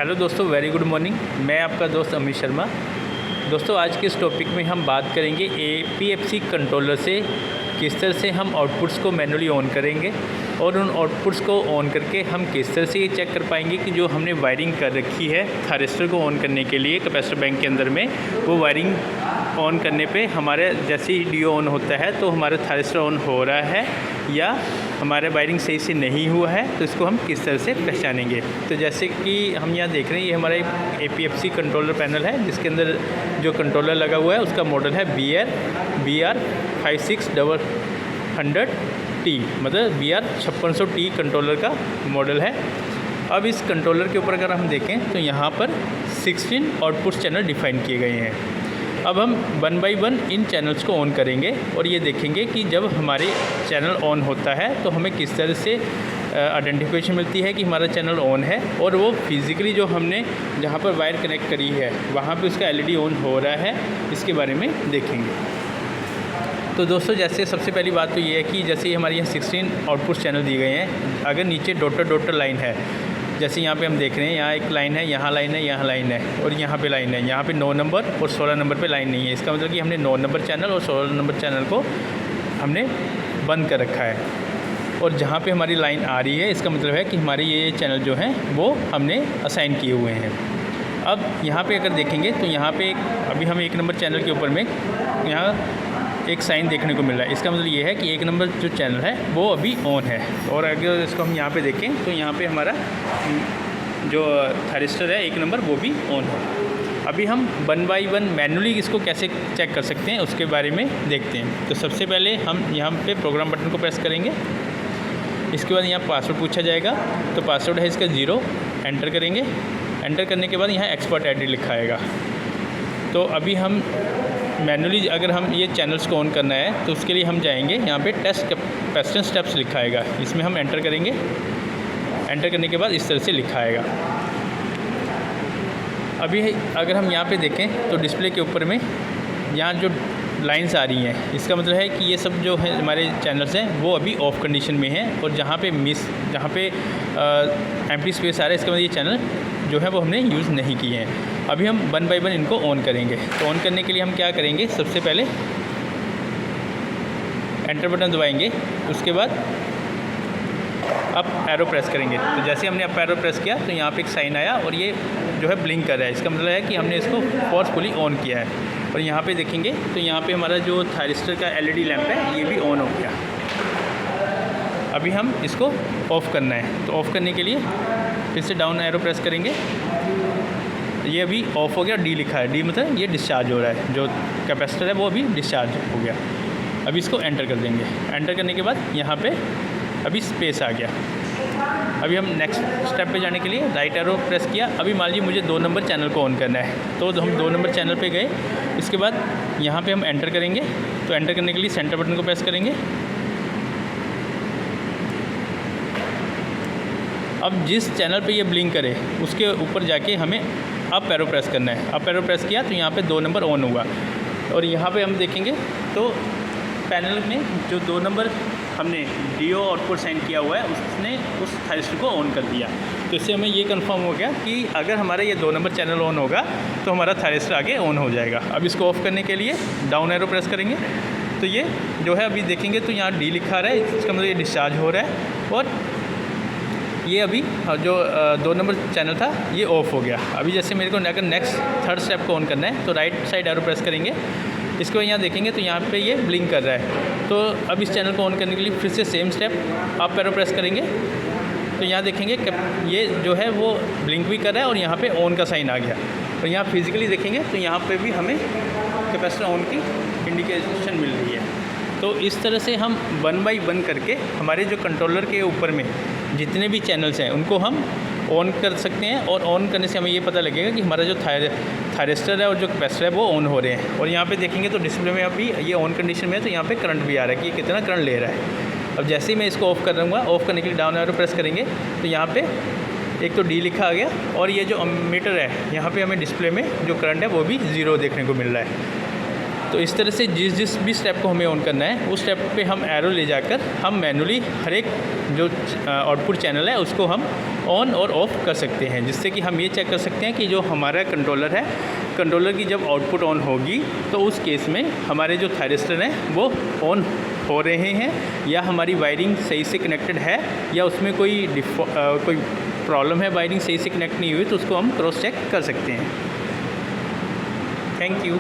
Hello दोस्तों, very good morning. मैं आपका दोस्त अमित शर्मा। दोस्तों, आज के इस टॉपिक में हम बात करेंगे APFC कंट्रोलर से किस तरह से हम आउटपुट्स को मैनुअली ऑन करेंगे और उन आउटपुट्स को ऑन करके हम किस तरह से ये चेक कर पाएंगे कि जो हमने वायरिंग कर रखी है थायरिस्टर को ऑन करने के लिए कैपेसिटर बैंक के अंदर में, वो वायरिंग ऑन करने पे हमारे जैसे ही DO ऑन होता है तो हमारा थायरिस्टर ऑन हो रहा है या हमारा वायरिंग सही से नहीं हुआ है, तो इसको हम किस तरह से पहचानेंगे। तो जैसे कि हम यहाँ देख रहे हैं, ये हमारा एक APFC कंट्रोलर पैनल है जिसके अंदर जो कंट्रोलर लगा हुआ है उसका मॉडल है BR 5600T, मतलब BR 5600T कंट्रोलर का मॉडल है। अब इस कंट्रोलर के ऊपर अगर हम देखें तो यहाँ पर 16 आउटपुट चैनल डिफाइन किए गए हैं। अब हम 1 बाय 1 इन चैनल्स को ऑन करेंगे और ये देखेंगे कि जब हमारे चैनल ऑन होता है तो हमें किस तरह से आइडेंटिफिकेशन मिलती है कि हमारा चैनल ऑन है, और वो फिज़िकली जो हमने जहाँ पर वायर कनेक्ट करी है वहाँ पे उसका LED ऑन हो रहा है, इसके बारे में देखेंगे। तो दोस्तों, जैसे सबसे पहली बात तो ये है कि जैसे हमारे यहाँ 16 आउटपुट चैनल दिए गए हैं, अगर नीचे डॉटर लाइन है, जैसे यहाँ पे हम देख रहे हैं, यहाँ एक लाइन है, यहाँ लाइन है, यहाँ लाइन है और यहाँ पे लाइन है। यहाँ पे 9 नंबर और 16 नंबर पे लाइन नहीं है। इसका मतलब कि हमने 9 नंबर चैनल और 16 नंबर चैनल को हमने बंद कर रखा है, और जहाँ पे हमारी लाइन आ रही है इसका मतलब है कि हमारे ये चैनल जो हैं वो हमने असाइन किए हुए हैं। अब यहाँ पे अगर देखेंगे तो यहाँ पे अभी हम 1 नंबर चैनल के ऊपर में यहाँ एक साइन देखने को मिल रहा है। इसका मतलब ये है कि 1 नंबर जो चैनल है वो अभी ऑन है, और अगर इसको हम यहाँ पे देखें तो यहाँ पे हमारा जो थायरिस्टर है 1 नंबर वो भी ऑन है। अभी हम 1 बाय 1 मैनुअली इसको कैसे चेक कर सकते हैं उसके बारे में देखते हैं। तो सबसे पहले हम यहाँ पे प्रोग्राम बटन को प्रेस करेंगे। इसके बाद यहाँ पासवर्ड पूछा जाएगा, तो पासवर्ड है इसका 0, एंटर करेंगे। एंटर करने के बाद यहाँ एक्सपर्ट ID लिखा आएगा। तो अभी हम मैनुअली अगर हम ये चैनल्स को ऑन करना है तो उसके लिए हम जाएंगे, यहाँ पे टेस्ट कैपेसिटेंस स्टेप्स लिखा आएगा, इसमें हम एंटर करेंगे। एंटर करने के बाद इस तरह से लिखा आएगा। अभी अगर हम यहाँ पे देखें तो डिस्प्ले के ऊपर में यहाँ जो लाइंस आ रही हैं, इसका मतलब है कि ये सब जो है हमारे चैनल्स हैं वो अभी ऑफ कंडीशन में हैं, और जहाँ पे एम्प्टी स्पेस आ रहा है इसका मतलब ये चैनल जो है वो हमने यूज़ नहीं किए हैं। अभी हम 1 बाय 1 इनको ऑन करेंगे। तो ऑन करने के लिए हम क्या करेंगे, सबसे पहले एंटर बटन दबाएंगे, उसके बाद अप एरो प्रेस करेंगे। तो जैसे हमने अप एरो प्रेस किया तो यहाँ पे एक साइन आया और ये जो है ब्लिंक कर रहा है, इसका मतलब है कि हमने इसको फोर्सफुली ऑन किया है। और यहाँ पे देखेंगे तो यहाँ पे हमारा जो थायरिस्टर का LED लैंप है ये भी ऑन हो गया। अभी हम इसको ऑफ़ करना है, तो ऑफ़ करने के लिए फिर से डाउन एरो प्रेस करेंगे। ये अभी ऑफ़ हो गया, D लिखा है, D मतलब ये डिस्चार्ज हो रहा है, जो कैपेसिटर है वो अभी डिस्चार्ज हो गया। अभी इसको एंटर कर देंगे। एंटर करने के बाद यहाँ पे अभी स्पेस आ गया। अभी हम नेक्स्ट स्टेप पे जाने के लिए राइट एरो प्रेस किया। अभी मान लीजिए मुझे 2 नंबर चैनल को ऑन करना है, तो हम 2 नंबर चैनल पे गए। इसके बाद यहाँ पे हम एंटर करेंगे। तो एंटर करने के लिए सेंटर बटन को प्रेस करेंगे। अब जिस चैनल पे ये ब्लिंक करे उसके ऊपर जाके हमें अप एरो प्रेस करना है। अप एरो प्रेस किया तो यहाँ पे 2 नंबर ऑन हुआ, और यहाँ पे हम देखेंगे तो पैनल में जो 2 नंबर हमने DO आउटपुट साइन किया हुआ है उसने उस थायरिस्टर को ऑन कर दिया। तो इससे हमें ये कंफर्म हो गया कि अगर हमारा ये 2 नंबर चैनल ऑन होगा तो हमारा थायरिस्टर आगे ऑन हो जाएगा। अब इसको ऑफ़ करने के लिए डाउन एरो प्रेस करेंगे। तो ये जो है अभी देखेंगे तो यहाँ D लिखा रहा है, इसका मतलब ये डिस्चार्ज हो रहा है, और ये अभी जो 2 नंबर चैनल था ये ऑफ़ हो गया। अभी जैसे मेरे को अगर नेक्स्ट थर्ड स्टेप को ऑन करना है तो राइट साइड एरो प्रेस करेंगे। इसके बाद यहाँ देखेंगे तो यहाँ पे ये ब्लिंक कर रहा है। तो अब इस चैनल को ऑन करने के लिए फिर से same step up arrow press करेंगे। तो यहाँ देखेंगे कि ये जो है वो ब्लिंक भी कर रहा है और यहाँ पे ऑन का साइन आ गया। और यहाँ फिजिकली देखेंगे तो यहाँ पे भी हमें कैपेसिटर ऑन की इंडिकेशन मिल रही है। तो इस तरह से हम 1 बाय 1 करके हमारे जो कंट्रोलर के ऊपर में जितने भी चैनल्स हैं उनको हम ऑन कर सकते हैं, और ऑन करने से हमें ये पता लगेगा कि हमारा जो थायरिस्टर है और जो कैपेसिटर है वो ऑन हो रहे हैं। और यहाँ पे देखेंगे तो डिस्प्ले में अभी ये ऑन कंडीशन में है, तो यहाँ पे करंट भी आ रहा है कि ये कितना करंट ले रहा है। अब जैसे ही मैं इसको ऑफ़ कर दूँगा, ऑफ़ करने के लिए डाउन एरो प्रेस करेंगे तो यहाँ पे एक तो D लिखा आ गया, और ये जो मीटर है यहाँ पे हमें डिस्प्ले में जो करंट है वो भी 0 देखने को मिल रहा है। तो इस तरह से जिस भी स्टेप को हमें ऑन करना है उस स्टेप पे हम एरो ले जाकर हम मैनुअली हर एक जो आउटपुट चैनल है उसको हम ऑन और ऑफ़ कर सकते हैं, जिससे कि हम ये चेक कर सकते हैं कि जो हमारा कंट्रोलर है, कंट्रोलर की जब आउटपुट ऑन होगी तो उस केस में हमारे जो थायरिस्टर हैं वो ऑन हो रहे हैं या हमारी वायरिंग सही से कनेक्टेड है या उसमें कोई प्रॉब्लम है, वायरिंग सही से कनेक्ट नहीं हुई, तो उसको हम क्रॉस चेक कर सकते हैं। Thank you.